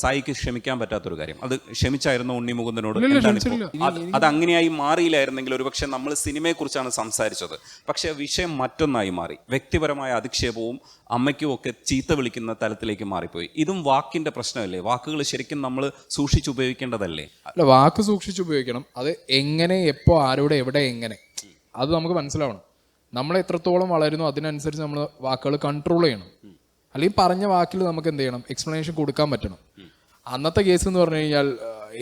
സായിക്ക് ക്ഷമിക്കാൻ പറ്റാത്തൊരു കാര്യം. അത് ക്ഷമിച്ചായിരുന്നു ഉണ്ണി മുകുന്ദനോട്? അത് അങ്ങനെയായി മാറിയില്ലായിരുന്നെങ്കിൽ ഒരുപക്ഷെ നമ്മൾ സിനിമയെക്കുറിച്ചാണ് സംസാരിച്ചത്, പക്ഷേ വിഷയം മറ്റൊന്നായി മാറി. വ്യക്തിപരമായ അധിക്ഷേപവും അമ്മയ്ക്കും ഒക്കെ ചീത്ത വിളിക്കുന്ന തലത്തിലേക്ക് മാറിപ്പോയി. ഇതും വാക്കിൻ്റെ പ്രശ്നമല്ലേ? വാക്കുകൾ ശരിക്കും നമ്മൾ സൂക്ഷിച്ചുപയോഗിക്കേണ്ടതല്ലേ? അല്ല, വാക്ക് സൂക്ഷിച്ചുപയോഗിക്കണം. അത് എങ്ങനെ, എപ്പോൾ, ആരോട്, എവിടെ, എങ്ങനെ, അത് നമുക്ക് മനസ്സിലാവണം. നമ്മൾ എത്രത്തോളം വളരുന്നു അതിനനുസരിച്ച് നമ്മൾ വാക്കുകൾ കൺട്രോൾ ചെയ്യണം. അല്ലെങ്കിൽ പറഞ്ഞ വാക്കിൽ നമുക്ക് എന്ത് ചെയ്യണം, എക്സ്പ്ലനേഷൻ കൊടുക്കാൻ പറ്റണം. അന്നത്തെ കേസ് എന്ന് പറഞ്ഞു കഴിഞ്ഞാൽ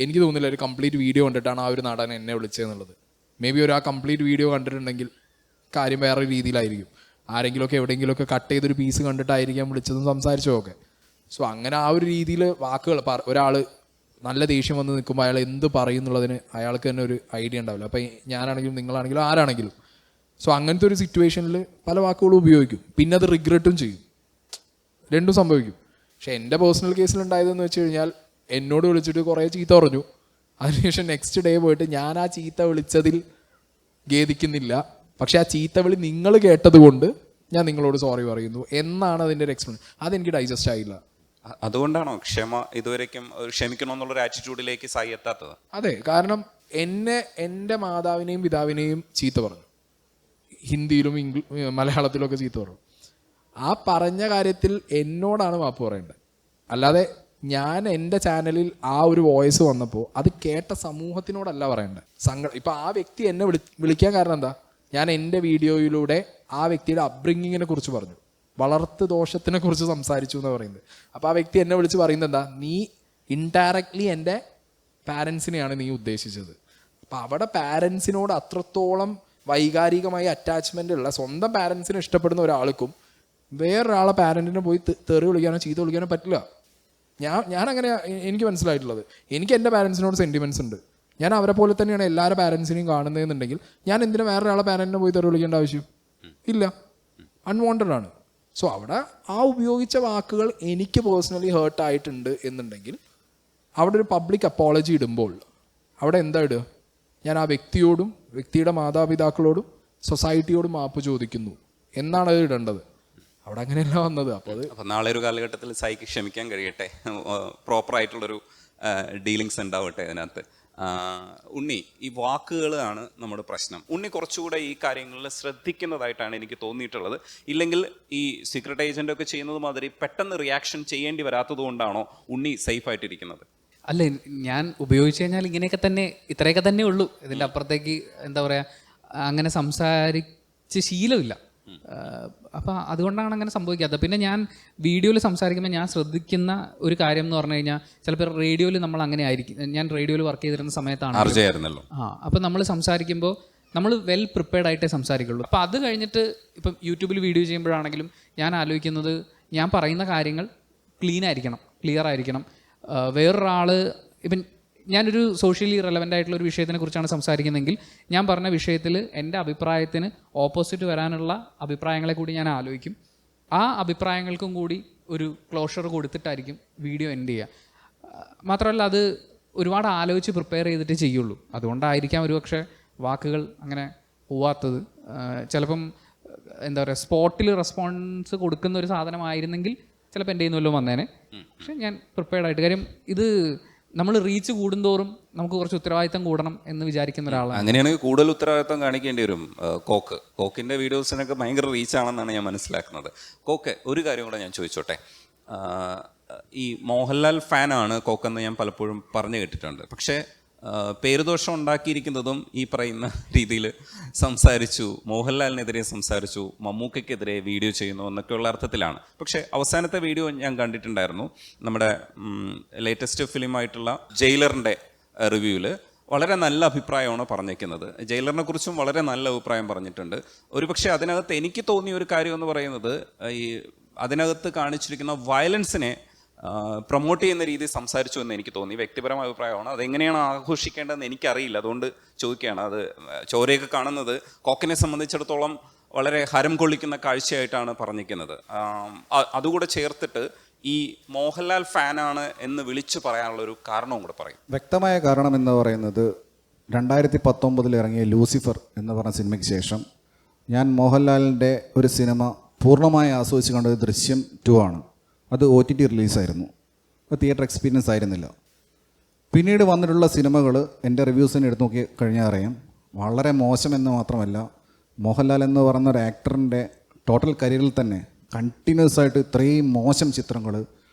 എനിക്ക് തോന്നുന്നില്ല ഒരു കംപ്ലീറ്റ് വീഡിയോ കണ്ടിട്ടാണ് ആ ഒരു നടൻ എന്നെ വിളിച്ചതെന്നുള്ളത്. മേ ബി ആ കംപ്ലീറ്റ് വീഡിയോ കണ്ടിട്ടുണ്ടെങ്കിൽ കാര്യം വേറെ രീതിയിലായിരിക്കും. ആരെങ്കിലുമൊക്കെ എവിടെയെങ്കിലുമൊക്കെ കട്ട് ചെയ്തൊരു പീസ് കണ്ടിട്ടായിരിക്കാം വിളിച്ചതും സംസാരിച്ചതൊക്കെ. സോ അങ്ങനെ ആ ഒരു രീതിയിൽ വാക്കുകൾ ഒരാൾ നല്ല ദേഷ്യം വന്ന് നിൽക്കുമ്പോൾ അയാൾ എന്ത് പറയും എന്നുള്ളതിന് അയാൾക്ക് തന്നെ ഒരു ഐഡിയ ഉണ്ടാവില്ല. അപ്പം ഞാനാണെങ്കിലും നിങ്ങളാണെങ്കിലും ആരാണെങ്കിലും. സോ അങ്ങനത്തെ ഒരു സിറ്റുവേഷനിൽ പല വാക്കുകളും ഉപയോഗിക്കും, പിന്നെ അത് റിഗ്രറ്റും ചെയ്യും. രണ്ടും സംഭവിക്കും. പക്ഷെ എൻ്റെ പേഴ്സണൽ കേസിലുണ്ടായതെന്ന് വെച്ച് കഴിഞ്ഞാൽ എന്നോട് വിളിച്ചിട്ട് കുറേ ചീത്ത പറഞ്ഞു. അതിനുശേഷം നെക്സ്റ്റ് ഡേ പോയിട്ട് ഞാൻ ആ ചീത്ത വിളിച്ചതിൽ ഖേദിക്കുന്നില്ല, പക്ഷെ ആ ചീത്ത വിളി നിങ്ങൾ കേട്ടത് കൊണ്ട് ഞാൻ നിങ്ങളോട് സോറി പറയുന്നു എന്നാണ് അതിൻ്റെ ഒരു എക്സ്പ്ലനേഷൻ. അതെനിക്ക് ഡൈജസ്റ്റ് ആയില്ല. അതുകൊണ്ടാണോ ക്ഷമ ഇതുവരേക്കും ക്ഷമിക്കണമെന്നുള്ളൊരു ആറ്റിറ്റ്യൂഡിലേക്ക് സായി എത്താത്തത്? അതെ, കാരണം എൻ്റെ മാതാവിനെയും പിതാവിനെയും ചീത്ത പറഞ്ഞു, ഹിന്ദിയിലും മലയാളത്തിലും ഒക്കെ ചീത്ത പറഞ്ഞു. ആ പറഞ്ഞ കാര്യത്തിൽ എന്നോടാണ് മാപ്പ് പറയേണ്ടത്. അല്ലാതെ ഞാൻ എൻ്റെ ചാനലിൽ ആ ഒരു വോയിസ് വന്നപ്പോൾ അത് കേട്ട സമൂഹത്തിനോടല്ല പറയേണ്ടത്. ഇപ്പം ആ വ്യക്തി എന്നെ വിളിക്കാൻ കാരണം എന്താ, ഞാൻ എൻ്റെ വീഡിയോയിലൂടെ ആ വ്യക്തിയുടെ അപ്ബ്രിങ്ങിങ്ങിനെ കുറിച്ച് പറഞ്ഞു, വളർത്ത് ദോഷത്തിനെ കുറിച്ച് സംസാരിച്ചു എന്ന് പറയുന്നത്. അപ്പോൾ ആ വ്യക്തി എന്നെ വിളിച്ച് പറയുന്നത് എന്താ, നീ ഇൻഡയറക്ട്ലി എൻ്റെ പാരൻസിനെയാണ് നീ ഉദ്ദേശിച്ചത്. അപ്പം അവിടെ പാരൻസിനോട് അത്രത്തോളം വൈകാരികമായി അറ്റാച്ച്മെൻ്റ് ഉള്ള, സ്വന്തം പാരൻസിനെ ഇഷ്ടപ്പെടുന്ന ഒരാൾക്കും വേറൊരാളെ പാരൻറ്റിനെ പോയി തെറി വിളിക്കാനോ ചീത്ത വിളിക്കാനോ പറ്റില്ല. ഞാൻ അങ്ങനെ എനിക്ക് മനസ്സിലായിട്ടുള്ളത്. എനിക്ക് എൻ്റെ പാരൻസിനോട് സെൻറ്റിമെൻറ്റ്സ് ഉണ്ട്. ഞാൻ അവരെ പോലെ തന്നെയാണ് എല്ലാവരുടെ പാരൻസിനെയും കാണുന്നതെന്നുണ്ടെങ്കിൽ ഞാൻ എന്തിനാ വേറൊരാളെ പാരൻറ്റിനെ പോയി തെറി വിളിക്കേണ്ട ആവശ്യം ഇല്ല. അൺവാണ്ടഡ് ആണ്. സോ അവിടെ ആ ഉപയോഗിച്ച വാക്കുകൾ എനിക്ക് പേഴ്സണലി ഹേർട്ടായിട്ടുണ്ട് എന്നുണ്ടെങ്കിൽ അവിടെ ഒരു പബ്ലിക് അപ്പോളജി ഇടുമ്പോൾ അവിടെ എന്താ ഇടുക, ഞാൻ ആ വ്യക്തിയോടും വ്യക്തിയുടെ മാതാപിതാക്കളോടും സൊസൈറ്റിയോടും മാപ്പ് ചോദിക്കുന്നു എന്നാണ് അത് ഇടേണ്ടത്. അവിടെ അങ്ങനെയല്ല വന്നത്. അപ്പോൾ നാളെ ഒരു കാലഘട്ടത്തിൽ സായിക്ക് ക്ഷമിക്കാൻ കഴിയട്ടെ, പ്രോപ്പറായിട്ടുള്ളൊരു ഡീലിങ്സ് ഉണ്ടാവട്ടെ അതിനകത്ത്. ഉണ്ണി, ഈ വാക്കുകളാണ് നമ്മുടെ പ്രശ്നം. ഉണ്ണി കുറച്ചുകൂടെ ഈ കാര്യങ്ങളിൽ ശ്രദ്ധിക്കുന്നതായിട്ടാണ് എനിക്ക് തോന്നിയിട്ടുള്ളത്. ഇല്ലെങ്കിൽ ഈ സീക്രട്ട് ഏജൻ്റ് ഒക്കെ ചെയ്യുന്നത് മാതിരി പെട്ടെന്ന് റിയാക്ഷൻ ചെയ്യേണ്ടി വരാത്തത് കൊണ്ടാണോ ഉണ്ണി സേഫായിട്ടിരിക്കുന്നത്? അല്ല, ഞാൻ ഉപയോഗിച്ച് കഴിഞ്ഞാൽ ഇങ്ങനെയൊക്കെ തന്നെ, ഇത്രയൊക്കെ തന്നെ ഉള്ളൂ. ഇതിൻ്റെ അപ്പുറത്തേക്ക് എന്താ പറയുക, അങ്ങനെ സംസാരിച്ച് ശീലമില്ല. അപ്പം അതുകൊണ്ടാണ് അങ്ങനെ സംഭവിക്കാത്തത്. പിന്നെ ഞാൻ വീഡിയോയിൽ സംസാരിക്കുമ്പോൾ ഞാൻ ശ്രദ്ധിക്കുന്ന ഒരു കാര്യം എന്ന് പറഞ്ഞു കഴിഞ്ഞാൽ, ചിലപ്പോൾ റേഡിയോയിൽ നമ്മൾ അങ്ങനെ ആയിരിക്കും. ഞാൻ റേഡിയോയിൽ വർക്ക് ചെയ്തിരുന്ന സമയത്താണ്. അപ്പം നമ്മൾ സംസാരിക്കുമ്പോൾ നമ്മൾ വെൽ പ്രിപ്പയർഡ് ആയിട്ടേ സംസാരിക്കുള്ളൂ. അപ്പോൾ അത് കഴിഞ്ഞിട്ട് ഇപ്പം യൂട്യൂബിൽ വീഡിയോ ചെയ്യുമ്പോഴാണെങ്കിലും ഞാൻ ആലോചിക്കുന്നത്, ഞാൻ പറയുന്ന കാര്യങ്ങൾ ക്ലിയർ ആയിരിക്കണം. വേറൊരാൾ ഇപ്പം ഞാനൊരു സോഷ്യലി റെലവൻ്റ് ആയിട്ടുള്ള ഒരു വിഷയത്തിനെ കുറിച്ചാണ് സംസാരിക്കുന്നതെങ്കിൽ ഞാൻ പറഞ്ഞ വിഷയത്തിൽ എൻ്റെ അഭിപ്രായത്തിന് ഓപ്പോസിറ്റ് വരാനുള്ള അഭിപ്രായങ്ങളെ കൂടി ഞാൻ ആലോചിക്കും. ആ അഭിപ്രായങ്ങൾക്കും കൂടി ഒരു ക്ലോഷർ കൊടുത്തിട്ടായിരിക്കും വീഡിയോ എൻഡ് ചെയ്യുക. മാത്രമല്ല, അത് ഒരുപാട് ആലോചിച്ച് പ്രിപ്പയർ ചെയ്തിട്ട് ചെയ്യുള്ളൂ. അതുകൊണ്ടായിരിക്കാം ഒരുപക്ഷെ വാക്കുകൾ അങ്ങനെ പോവാത്തത്. ചിലപ്പം എന്താ പറയുക, സ്പോട്ടിൽ റെസ്പോൺസ് കൊടുക്കുന്ന ഒരു സാധനമായിരുന്നെങ്കിൽ ചിലപ്പോൾ എൻ്റെ കയ്യിൽ നിന്നും വന്നേനെ. പക്ഷെ ഞാൻ പ്രിപ്പയർഡ് ആയിട്ട്, കാര്യം ഇത് നമ്മൾ റീച്ച് കൂടുന്തോറും നമുക്ക് കുറച്ച് ഉത്തരവാദിത്തം കൂടണം എന്ന് വിചാരിക്കുന്ന ഒരാളാണ്. അങ്ങനെയാണെങ്കിൽ കൂടുതൽ ഉത്തരവാദിത്തം കാണിക്കേണ്ടി വരും. കോക്കിൻ്റെ വീഡിയോസിനൊക്കെ ഭയങ്കര റീച്ചാണെന്നാണ് ഞാൻ മനസ്സിലാക്കുന്നത്. കോക്ക്, ഒരു കാര്യം കൂടെ ഞാൻ ചോദിച്ചോട്ടെ. ഈ മോഹൻലാൽ ഫാനാണ് കോക്കെന്ന് ഞാൻ പലപ്പോഴും പറഞ്ഞു കേട്ടിട്ടുണ്ട്. പക്ഷേ പേരുദോഷം ഉണ്ടാക്കിയിരിക്കുന്നതും ഈ പറയുന്ന രീതിയിൽ സംസാരിച്ചു, മോഹൻലാലിനെതിരെ സംസാരിച്ചു, മമ്മൂക്കയ്ക്കെതിരെ വീഡിയോ ചെയ്യുന്നു എന്നൊക്കെയുള്ള അർത്ഥത്തിലാണ്. പക്ഷേ അവസാനത്തെ വീഡിയോ ഞാൻ കണ്ടിട്ടുണ്ടായിരുന്നു, നമ്മുടെ ലേറ്റസ്റ്റ് ഫിലിമായിട്ടുള്ള ജയിലറിൻ്റെ റിവ്യൂവിൽ വളരെ നല്ല അഭിപ്രായമാണ് പറഞ്ഞിരിക്കുന്നത്. ജയിലറിനെ കുറിച്ചും വളരെ നല്ല അഭിപ്രായം പറഞ്ഞിട്ടുണ്ട്. ഒരുപക്ഷെ അതിനകത്ത് എനിക്ക് തോന്നിയ ഒരു കാര്യം എന്ന് പറയുന്നത്, ഈ അതിനകത്ത് കാണിച്ചിരിക്കുന്ന വയലൻസിനെ പ്രൊമോട്ട് ചെയ്യുന്ന രീതി സംസാരിച്ചു എന്ന് എനിക്ക് തോന്നി. വ്യക്തിപരമായ അഭിപ്രായമാണ്. അതെങ്ങനെയാണ് ആഘോഷിക്കേണ്ടതെന്ന് എനിക്കറിയില്ല, അതുകൊണ്ട് ചോദിക്കുകയാണ്. അത് ചോരയൊക്കെ കാണുന്നത് കോക്കിനെ സംബന്ധിച്ചിടത്തോളം വളരെ ഹരം കൊള്ളിക്കുന്ന കാഴ്ചയായിട്ടാണ് പറഞ്ഞിരിക്കുന്നത്. അതുകൂടെ ചേർത്തിട്ട് ഈ മോഹൻലാൽ ഫാനാണ് എന്ന് വിളിച്ചു പറയാനുള്ളൊരു കാരണവും കൂടെ പറയും. വ്യക്തമായ കാരണം എന്ന് പറയുന്നത് 2019 ഇറങ്ങിയ ലൂസിഫർ എന്ന് പറഞ്ഞ സിനിമയ്ക്ക് ശേഷം ഞാൻ മോഹൻലാലിൻ്റെ ഒരു സിനിമ പൂർണ്ണമായി ആസ്വദിച്ച് കണ്ടത് ദൃശ്യം 2 ആണ്. അത് OTT റിലീസായിരുന്നു, അത് തിയേറ്റർ എക്സ്പീരിയൻസ് ആയിരുന്നില്ല. പിന്നീട് വന്നിട്ടുള്ള സിനിമകൾ എൻ്റെ റിവ്യൂസിന് എടുത്ത് നോക്കി കഴിഞ്ഞാൽ അറിയാം, വളരെ മോശമെന്ന് മാത്രമല്ല, മോഹൻലാൽ എന്ന് പറയുന്ന ഒരു ആക്ടറിൻ്റെ ടോട്ടൽ കരിയറിൽ തന്നെ കണ്ടിന്യൂസ് ആയിട്ട് ഇത്രയും മോശം ചിത്രങ്ങൾ,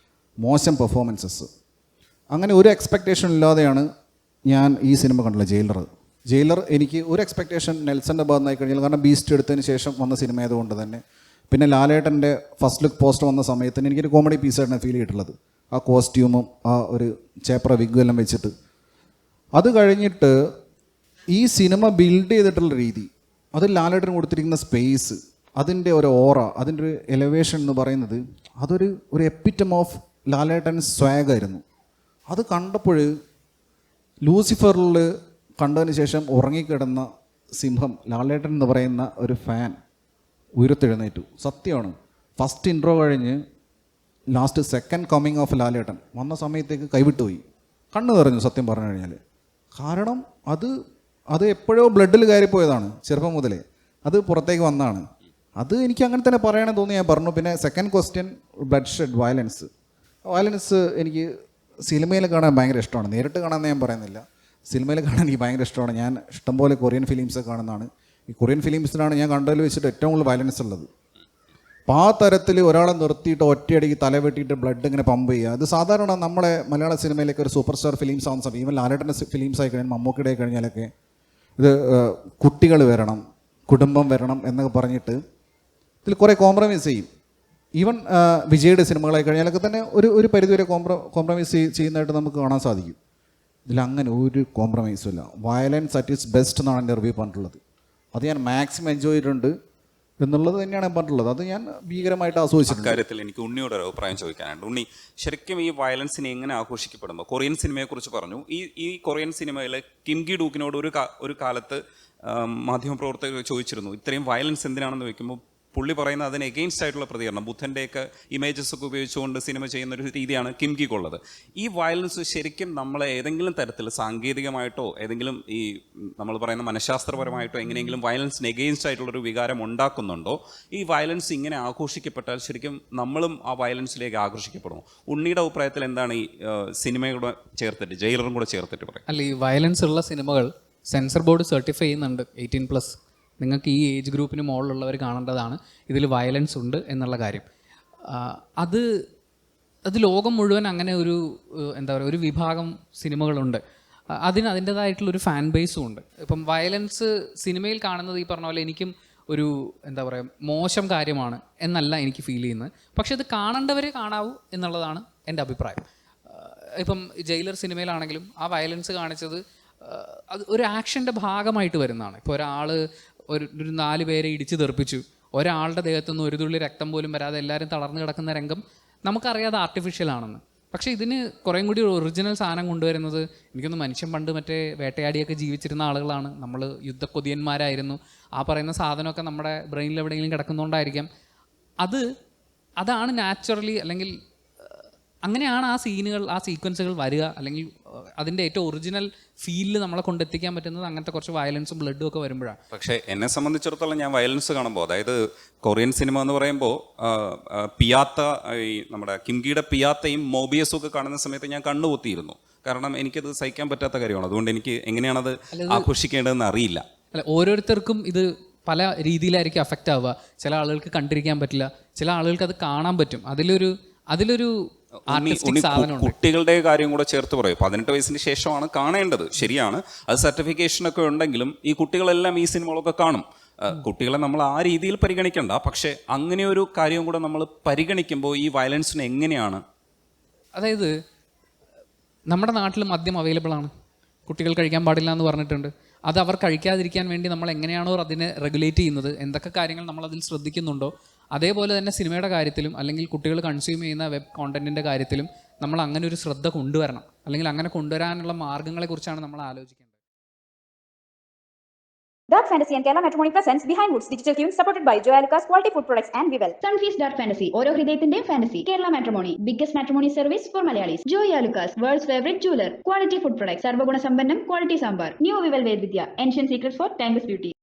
മോശം പെർഫോമൻസസ്, അങ്ങനെ ഒരു എക്സ്പെക്റ്റേഷൻ ഇല്ലാതെയാണ് ഞാൻ ഈ സിനിമ കണ്ടുള്ളത്. ജയിലർ എനിക്ക് ഒരു എക്സ്പെക്റ്റേഷൻ നെൽസൻ്റെ ഭാഗത്തായി കഴിഞ്ഞാൽ, കാരണം ബീസ്റ്റ് എടുത്തതിന് ശേഷം വന്ന സിനിമ ആയതുകൊണ്ട് തന്നെ. പിന്നെ ലാലേട്ടൻ്റെ ഫസ്റ്റ് ലുക്ക് പോസ്റ്റർ വന്ന സമയത്തിന് എനിക്കൊരു കോമഡി പീസായിട്ടാണ് ഫീൽ ചെയ്തിട്ടുള്ളത്. ആ കോസ്റ്റ്യൂമും ആ ഒരു ചേപ്ര വിഗും എല്ലാം വെച്ചിട്ട്. അത് കഴിഞ്ഞിട്ട് ഈ സിനിമ ബിൽഡ് ചെയ്തിട്ടുള്ള രീതി, അത് ലാലേട്ടന് കൊടുത്തിരിക്കുന്ന സ്പേസ്, അതിൻ്റെ ഒരു ഓറ, അതിൻ്റെ ഒരു എലവേഷൻ എന്ന് പറയുന്നത് ഒരു എപ്പിറ്റം ഓഫ് ലാലേട്ടൻ സ്വാഗായിരുന്നു. അത് കണ്ടപ്പോൾ ലൂസിഫറിൽ കണ്ടതിന് ശേഷം ഉറങ്ങിക്കിടന്ന സിംഹം ലാലേട്ടൻ എന്ന് പറയുന്ന ഒരു ഫാൻ ഉയർത്തെഴുന്നേറ്റു. സത്യമാണ്. ഫസ്റ്റ് ഇൻട്രോ കഴിഞ്ഞ് ലാസ്റ്റ് സെക്കൻഡ് കമ്മിങ് ഓഫ് ലാലേട്ടൻ വന്ന സമയത്തേക്ക് കൈവിട്ടുപോയി, കണ്ണ് നിറഞ്ഞു സത്യം പറഞ്ഞു കഴിഞ്ഞാൽ. കാരണം അത് എപ്പോഴോ ബ്ലഡിൽ കയറിപ്പോയതാണ്, ചെറുപ്പം മുതലേ അത് പുറത്തേക്ക് വന്നതാണ്. അത് എനിക്ക് അങ്ങനെ തന്നെ പറയണമെന്ന് തോന്നി, ഞാൻ പറഞ്ഞു. പിന്നെ second question, blood shed, violence എനിക്ക് സിനിമയിൽ കാണാൻ ഭയങ്കര ഇഷ്ടമാണ്. നേരിട്ട് കാണാമെന്ന് ഞാൻ പറയുന്നില്ല, സിനിമയിൽ കാണാൻ എനിക്ക് ഭയങ്കര ഇഷ്ടമാണ്. ഞാൻ ഇഷ്ടംപോലെ കൊറിയൻ ഫിലിംസ് കാണുന്നതാണ്. ഈ കൊറിയൻ ഫിലിംസിലാണ് ഞാൻ കണ്ടതിൽ വെച്ചിട്ട് ഏറ്റവും കൂടുതൽ വയലൻസ് ഉള്ളത്. അപ്പോൾ ആ തരത്തിൽ ഒരാളെ നിർത്തിയിട്ട് ഒറ്റയടിക്ക് തല വെട്ടിയിട്ട് ബ്ലഡ് ഇങ്ങനെ പമ്പ് ചെയ്യുക, അത് സാധാരണ നമ്മുടെ മലയാള സിനിമയിലേക്ക് ഒരു സൂപ്പർ സ്റ്റാർ ഫിലിംസ് ആവുന്ന സമയം, ഈവൻ ലാലേട്ടൻ്റെ ഫിലിംസ് ആയി കഴിഞ്ഞാൽ, മമ്മൂക്കിയുടെ ആയി കഴിഞ്ഞാലൊക്കെ ഇത് കുട്ടികൾ വരണം, കുടുംബം വരണം എന്നൊക്കെ പറഞ്ഞിട്ട് ഇതിൽ കുറേ കോംപ്രമൈസ് ചെയ്യും. ഈവൻ വിജയുടെ സിനിമകളായി കഴിഞ്ഞാലൊക്കെ തന്നെ ഒരു പരിധിവരെ കോംപ്രമൈസ് ചെയ്യുന്നതായിട്ട് നമുക്ക് കാണാൻ സാധിക്കും. ഇതിലങ്ങനെ ഒരു കോംപ്രമൈസും ഇല്ല. വയലൻസ് അറ്റ് ഇറ്റ്സ് ബെസ്റ്റ് എന്നാണ് എൻ്റെ റിവ്യൂ പറഞ്ഞിട്ടുള്ളത്. അത് ഞാൻ മാക്സിമം എൻജോയ് ചെയ്തിട്ടുണ്ട് എന്നുള്ളത് തന്നെയാണ് ഞാൻ പറഞ്ഞിട്ടുള്ളത്. അത് ഞാൻ ഭീകരമായിട്ട് ആസ്വദിച്ചിട്ടുണ്ട്. കാര്യത്തിൽ എനിക്ക് ഉണ്ണിയോട് ഒരു അഭിപ്രായം ചോദിക്കാനുണ്ട്. ഉണ്ണി, ശരിക്കും ഈ വയലൻസിനെ എങ്ങനെ ആഘോഷിക്കപ്പെടുമ്പോൾ, കൊറിയൻ സിനിമയെക്കുറിച്ച് പറഞ്ഞു, ഈ കൊറിയൻ സിനിമയിൽ കിം ഗി ഡൂക്കിനോട് ഒരു കാലത്ത് മാധ്യമപ്രവർത്തകർ ചോദിച്ചിരുന്നു, ഇത്രയും വയലൻസ് എന്തിനാണെന്ന് ചോദിക്കുമ്പോൾ പുള്ളി പറയുന്നത് അതിന് എഗെയിൻസ്റ്റ് ആയിട്ടുള്ള പ്രതികരണം, ബുദ്ധൻ്റെയൊക്കെ ഇമേജസ് ഒക്കെ ഉപയോഗിച്ചുകൊണ്ട് സിനിമ ചെയ്യുന്ന ഒരു രീതിയാണ് കിം ഗിക്കുള്ളത്. ഈ വയലൻസ് ശരിക്കും നമ്മളെ ഏതെങ്കിലും തരത്തിൽ സാങ്കേതികമായിട്ടോ ഏതെങ്കിലും ഈ നമ്മൾ പറയുന്ന മനഃശാസ്ത്രപരമായിട്ടോ എങ്ങനെയെങ്കിലും വയലൻസിന് എഗെയിൻസ്റ്റ് ആയിട്ടുള്ളൊരു വികാരം ഉണ്ടാക്കുന്നുണ്ടോ? ഈ വയലൻസ് ഇങ്ങനെ ആഘോഷിക്കപ്പെട്ടാൽ ശരിക്കും നമ്മളും ആ വയലൻസിലേക്ക് ആകർഷിക്കപ്പെടുമോ? ഉണ്ണിയുടെ അഭിപ്രായത്തിൽ എന്താണ് ഈ സിനിമയോട് ചേർത്തിട്ട്, ജയിലറും കൂടെ ചേർത്തിട്ട് പറയും? അല്ല, ഈ വയലൻസ് ഉള്ള സിനിമകൾ സെൻസർ ബോർഡ് സർട്ടിഫൈ ചെയ്യുന്നുണ്ട് 18+. നിങ്ങൾക്ക് ഈ ഏജ് ഗ്രൂപ്പിന് മുകളിലുള്ളവർ കാണേണ്ടതാണ്, ഇതിൽ വയലൻസ് ഉണ്ട് എന്നുള്ള കാര്യം. അത് ലോകം മുഴുവൻ അങ്ങനെ ഒരു ഒരു വിഭാഗം സിനിമകളുണ്ട്. അതിന് അതിൻ്റേതായിട്ടുള്ളൊരു ഫാൻ ബേസും ഉണ്ട്. ഇപ്പം വയലൻസ് സിനിമയിൽ കാണുന്നത് ഈ പറഞ്ഞ പോലെ എനിക്കും ഒരു മോശം കാര്യമാണ് എന്നല്ല എനിക്ക് ഫീൽ ചെയ്യുന്നത്. പക്ഷെ അത് കാണേണ്ടവരെ കാണാവൂ എന്നുള്ളതാണ് എൻ്റെ അഭിപ്രായം. ഇപ്പം ജയിലർ സിനിമയിലാണെങ്കിലും ആ വയലൻസ് കാണിച്ചത് അത് ഒരു ആക്ഷൻ്റെ ഭാഗമായിട്ട് വരുന്നതാണ്. ഇപ്പോൾ ഒരാൾ ഒരു 4 പേരെ ഇടിച്ച് തെറിപ്പിച്ചു, ഒരാളുടെ ദേഹത്തുനിന്ന് ഒരു തുള്ളി രക്തം പോലും വരാതെ എല്ലാവരും തളർന്നു കിടക്കുന്ന രംഗം നമുക്കറിയാതെ ആർട്ടിഫിഷ്യൽ ആണെന്ന്. പക്ഷേ ഇതിന് കുറേം കൂടി ഒറിജിനൽ സാധനം കൊണ്ടുവരുന്നത്, എനിക്കൊന്ന് മനുഷ്യൻ പണ്ട് മറ്റേ വേട്ടയാടിയൊക്കെ ജീവിച്ചിരുന്ന ആളുകളാണ്, നമ്മൾ യുദ്ധക്കൊതിയന്മാരായിരുന്നു. ആ പറയുന്ന സാധനമൊക്കെ നമ്മുടെ ബ്രെയിനിൽ എവിടെയെങ്കിലും കിടക്കുന്നതുകൊണ്ടായിരിക്കാം. അതാണ് നാച്ചുറലി, അല്ലെങ്കിൽ അങ്ങനെയാണ് ആ സീനുകൾ, ആ സീക്വൻസുകൾ വരിക. അല്ലെങ്കിൽ അതിൻ്റെ ഏറ്റവും ഒറിജിനൽ ഫീലിൽ നമ്മളെ കൊണ്ടെത്തിക്കാൻ പറ്റുന്നത് അങ്ങനത്തെ കുറച്ച് വയലൻസും ബ്ലഡും ഒക്കെ വരുമ്പോഴാണ്. പക്ഷേ എന്നെ സംബന്ധിച്ചിടത്തോളം ഞാൻ വയലൻസ് കാണുമ്പോൾ, അതായത് കൊറിയൻ സിനിമ എന്ന് പറയുമ്പോൾ പിയാത്ത, ഈ നമ്മുടെ കിംഗിയുടെ പിയാത്തയും മോബിയസും ഒക്കെ കാണുന്ന സമയത്ത് ഞാൻ കണ്ണുപൊത്തിയിരുന്നു. കാരണം എനിക്കത് സഹിക്കാൻ പറ്റാത്ത കാര്യമാണ്. അതുകൊണ്ട് എനിക്ക് എങ്ങനെയാണത് ആഘോഷിക്കേണ്ടതെന്ന് അറിയില്ല. അല്ല, ഓരോരുത്തർക്കും ഇത് പല രീതിയിലായിരിക്കും അഫക്റ്റ് ആവുക. ചില ആളുകൾക്ക് കണ്ടിരിക്കാൻ പറ്റില്ല, ചില ആളുകൾക്ക് അത് കാണാൻ പറ്റും. അതിലൊരു ആർട്ടിസ്റ്റിക് സാധനമുണ്ട്. കുട്ടികളുടെ കാര്യം കൂടെ ചേർത്ത് പറയും. 18 വയസ്സിന് ശേഷമാണ് കാണേണ്ടത്, ശരിയാണ്. അത് സർട്ടിഫിക്കേഷനൊക്കെ ഉണ്ടെങ്കിലും ഈ കുട്ടികളെല്ലാം ഈ സിനിമകളൊക്കെ കാണും. കുട്ടികളെ നമ്മൾ ആ രീതിയിൽ പരിഗണിക്കണ്ട. പക്ഷേ അങ്ങനെ ഒരു കാര്യം കൂടെ നമ്മൾ പരിഗണിക്കുമ്പോൾ ഈ വയലൻസിന് എങ്ങനെയാണ്? അതായത് നമ്മുടെ നാട്ടിൽ മദ്യം അവൈലബിൾ ആണ്, കുട്ടികൾ കഴിക്കാൻ പാടില്ല എന്ന് പറഞ്ഞിട്ടുണ്ട്. അത് അവർ കഴിക്കാതിരിക്കാൻ വേണ്ടി നമ്മൾ എങ്ങനെയാണോ അതിനെ റെഗുലേറ്റ് ചെയ്യുന്നത്, എന്തൊക്കെ കാര്യങ്ങൾ നമ്മൾ അതിൽ ശ്രദ്ധിക്കുന്നുണ്ടോ, അതേപോലെ തന്നെ സിനിമയുടെ കാര്യത്തിലും അല്ലെങ്കിൽ കുട്ടികൾ കൺസ്യൂം ചെയ്യുന്ന വെബ് കോണ്ടന്റിൻ്റെ കാര്യത്തിലും നമ്മൾ അങ്ങനെ ഒരു ശ്രദ്ധ കൊണ്ടുവരണം. അല്ലെങ്കിൽ അങ്ങനെ കൊണ്ടുവരാനുള്ള മാർഗ്ഗങ്ങളെക്കുറിച്ചാണ് നമ്മൾ ആലോചിക്കേണ്ടത്. Dark Fantasy and Kerala Matrimony presents Behind Woods Digital Tunes supported by Joy Alucas, Quality Food Products and Vivel. Sunfeast Dark Fantasy, ഓരോ ഹൃദയത്തിന്റെയും ഫാന്റസി. Kerala matrimony, biggest matrimony service for Malayalis. Joy Alucas, world's favorite jeweler. Quality Food Products, സർവ്വഗുണ സമ്പന്നം, quality sambar. New Vivel Ved Vidya, ancient secrets for timeless beauty.